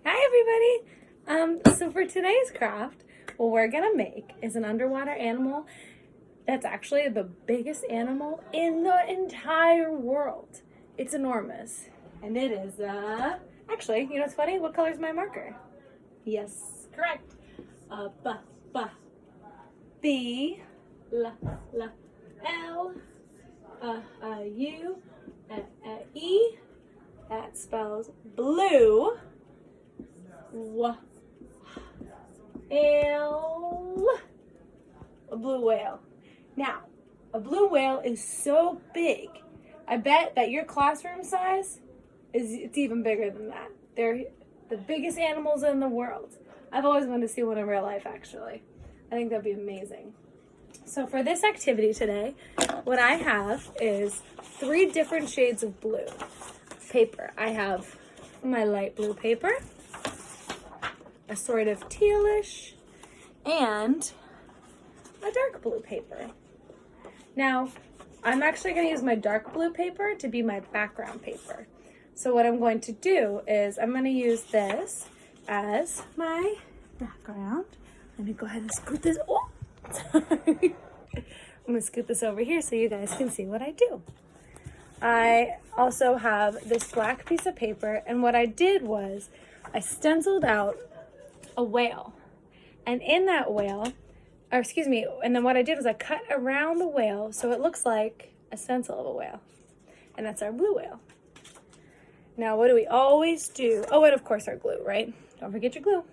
Hi everybody! So for today's craft, what we're gonna make is an underwater animal that's actually the biggest animal in the entire world. It's enormous. And it is, actually, you know what's funny? What color is my marker? Yes, correct. B, L, U, E. That spells blue. A blue whale. Now, a blue whale is so big. I bet that your classroom size it's even bigger than that. They're the biggest animals in the world. I've always wanted to see one in real life, actually. I think that'd be amazing. So for this activity today, what I have is 3 different shades of blue paper. I have my light blue paper, a sort of tealish, and a dark blue paper. Now, I'm actually going to use my dark blue paper to be my background paper. So what I'm going to do is I'm going to use this as my background. Let me go ahead and scoot this. Oh, sorry. I'm going to scoot this over here so you guys can see what I do. I also have this black piece of paper, and what I did was I stenciled out a whale. And in that whale, and then what I did was I cut around the whale so it looks like a stencil of a whale. And that's our blue whale. Now, what do we always do? Oh, and of course our glue, right? Don't forget your glue.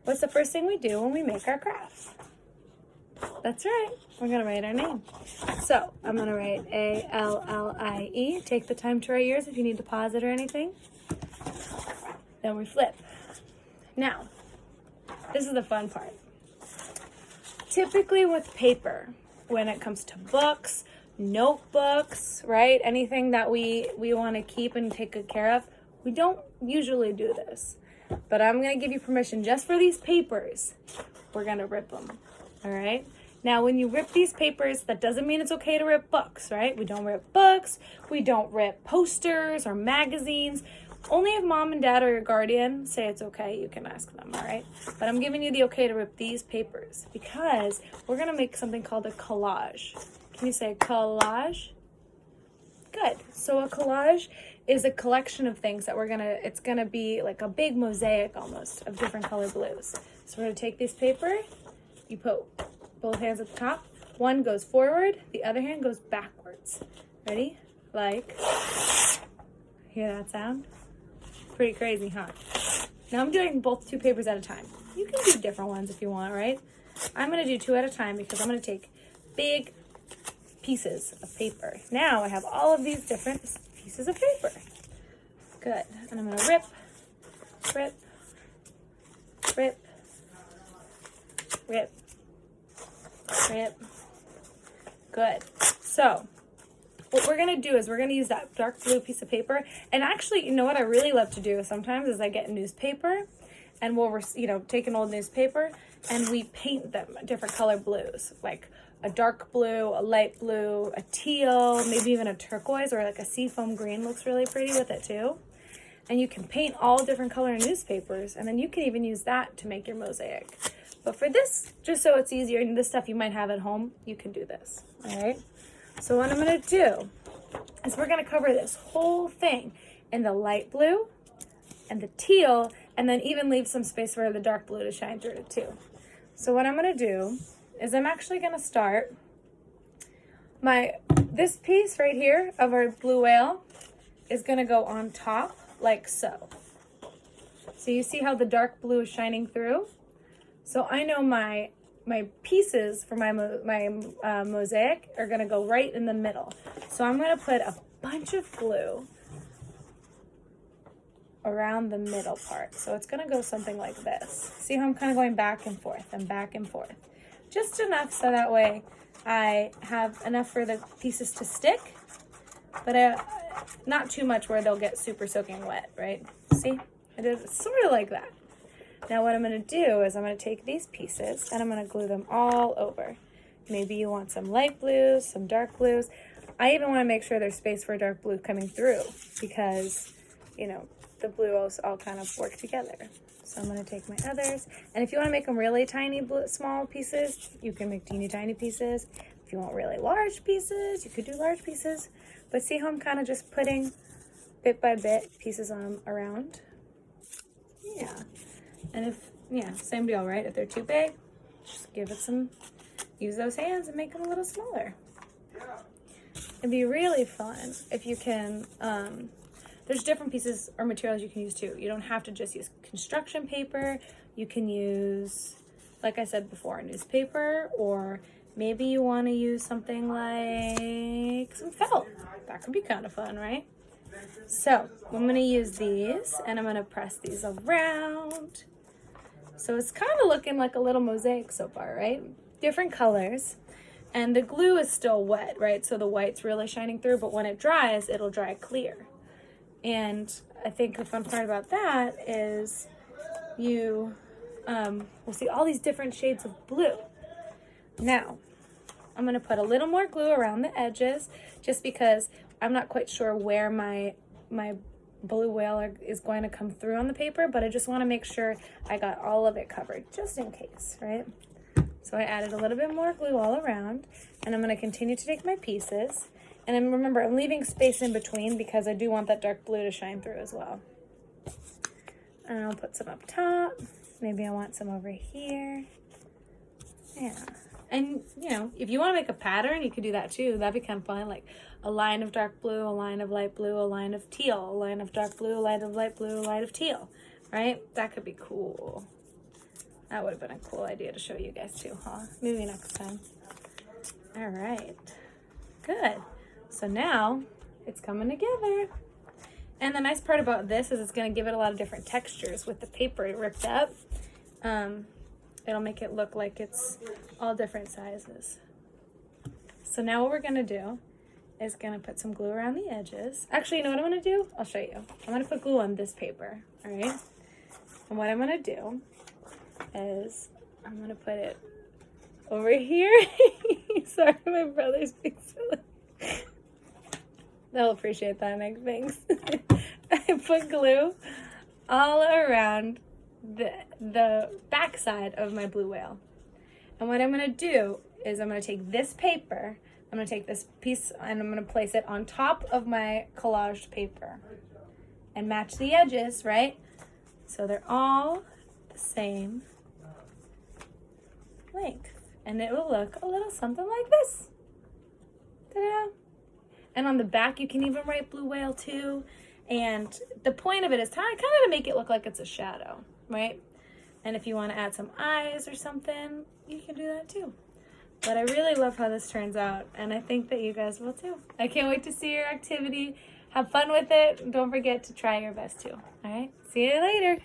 What's the first thing we do when we make our crafts? That's right. We're going to write our name. So I'm going to write A-L-L-I-E. Take the time to write yours if you need to pause it or anything. Then we flip. Now, this is the fun part. Typically with paper, when it comes to books, notebooks, right? Anything that we want to keep and take good care of, we don't usually do this. But I'm going to give you permission just for these papers. We're going to rip them. All right. Now, when you rip these papers, that doesn't mean it's okay to rip books, right? We don't rip books. We don't rip posters or magazines. Only if mom and dad or your guardian say it's okay, you can ask them, all right? But I'm giving you the okay to rip these papers because we're going to make something called a collage. Can you say collage? Good. So a collage is a collection of things that it's going to be like a big mosaic almost of different color blues. So we're going to take this paper. You put both hands at the top. One goes forward, the other hand goes backwards. Ready? Like, hear that sound? Pretty crazy, huh? Now I'm doing both 2 papers at a time. You can do different ones if you want, right? I'm going to do 2 at a time because I'm going to take big pieces of paper. Now I have all of these different pieces of paper. Good. And I'm going to rip, rip, rip, rip, rip. Good. So what we're going to do is we're going to use that dark blue piece of paper. And actually, you know what I really love to do sometimes is I get newspaper and we'll, take an old newspaper and we paint them different color blues, like a dark blue, a light blue, a teal, maybe even a turquoise or like a seafoam green looks really pretty with it too. And you can paint all different color newspapers and then you can even use that to make your mosaic. But for this, just so it's easier, and this stuff you might have at home, you can do this, all right? So what I'm going to do is we're going to cover this whole thing in the light blue and the teal, and then even leave some space for the dark blue to shine through it too. So what I'm going to do is I'm actually going to start this piece right here of our blue whale is going to go on top like so. So you see how the dark blue is shining through? So I know my pieces for my mosaic are going to go right in the middle. So I'm going to put a bunch of glue around the middle part. So it's going to go something like this. See how I'm kind of going back and forth and back and forth. Just enough so that way I have enough for the pieces to stick, but not too much where they'll get super soaking wet, right? See? It is sort of like that. Now what I'm going to do is I'm going to take these pieces and I'm going to glue them all over. Maybe you want some light blues, some dark blues. I even want to make sure there's space for dark blue coming through because, the blue all kind of work together. So I'm going to take my others. And if you want to make them really tiny, small pieces, you can make teeny tiny pieces. If you want really large pieces, you could do large pieces. But see how I'm kind of just putting bit by bit pieces on them around? Yeah. And if, yeah, same deal, right? If they're too big, just give it some, use those hands and make them a little smaller. It'd be really fun if you can, there's different pieces or materials you can use too. You don't have to just use construction paper. You can use, like I said before, newspaper, or maybe you want to use something like some felt. That could be kind of fun, right? So I'm going to use these and I'm going to press these around. So it's kind of looking like a little mosaic so far, right? Different colors. And the glue is still wet, right? So the white's really shining through, but when it dries, it'll dry clear. And I think the fun part about that is you will see all these different shades of blue. Now, I'm going to put a little more glue around the edges just because I'm not quite sure where my blue whale is going to come through on the paper, but I just want to make sure I got all of it covered just in case, right? So I added a little bit more glue all around, and I'm going to continue to take my pieces. And then remember, I'm leaving space in between because I do want that dark blue to shine through as well. And I'll put some up top. Maybe I want some over here. Yeah. And, you know, if you want to make a pattern, you could do that too. That'd be kind of fun. Like a line of dark blue, a line of light blue, a line of teal, a line of dark blue, a line of light blue, a line of teal, right? That could be cool. That would have been a cool idea to show you guys too, huh? Maybe next time. All right. Good. So now it's coming together. And the nice part about this is it's going to give it a lot of different textures with the paper ripped up. It'll make it look like it's all different sizes. So now what we're going to do is going to put some glue around the edges. Actually, you know what I'm going to do? I'll show you. I'm going to put glue on this paper, all right? And what I'm going to do is I'm going to put it over here. Sorry, my brother's being silly. They'll appreciate that, Nick. Thanks. I put glue all around the backside of my blue whale. And what I'm going to do is I'm going to take this paper, I'm going to take this piece and I'm going to place it on top of my collaged paper and match the edges, right? So they're all the same length. And it will look a little something like this. Ta-da! And on the back, you can even write blue whale too. And the point of it is kind of to make it look like it's a shadow, right? And if you want to add some eyes or something, you can do that too. But I really love how this turns out, and I think that you guys will too. I can't wait to see your activity. Have fun with it. Don't forget to try your best too. All right? See you later.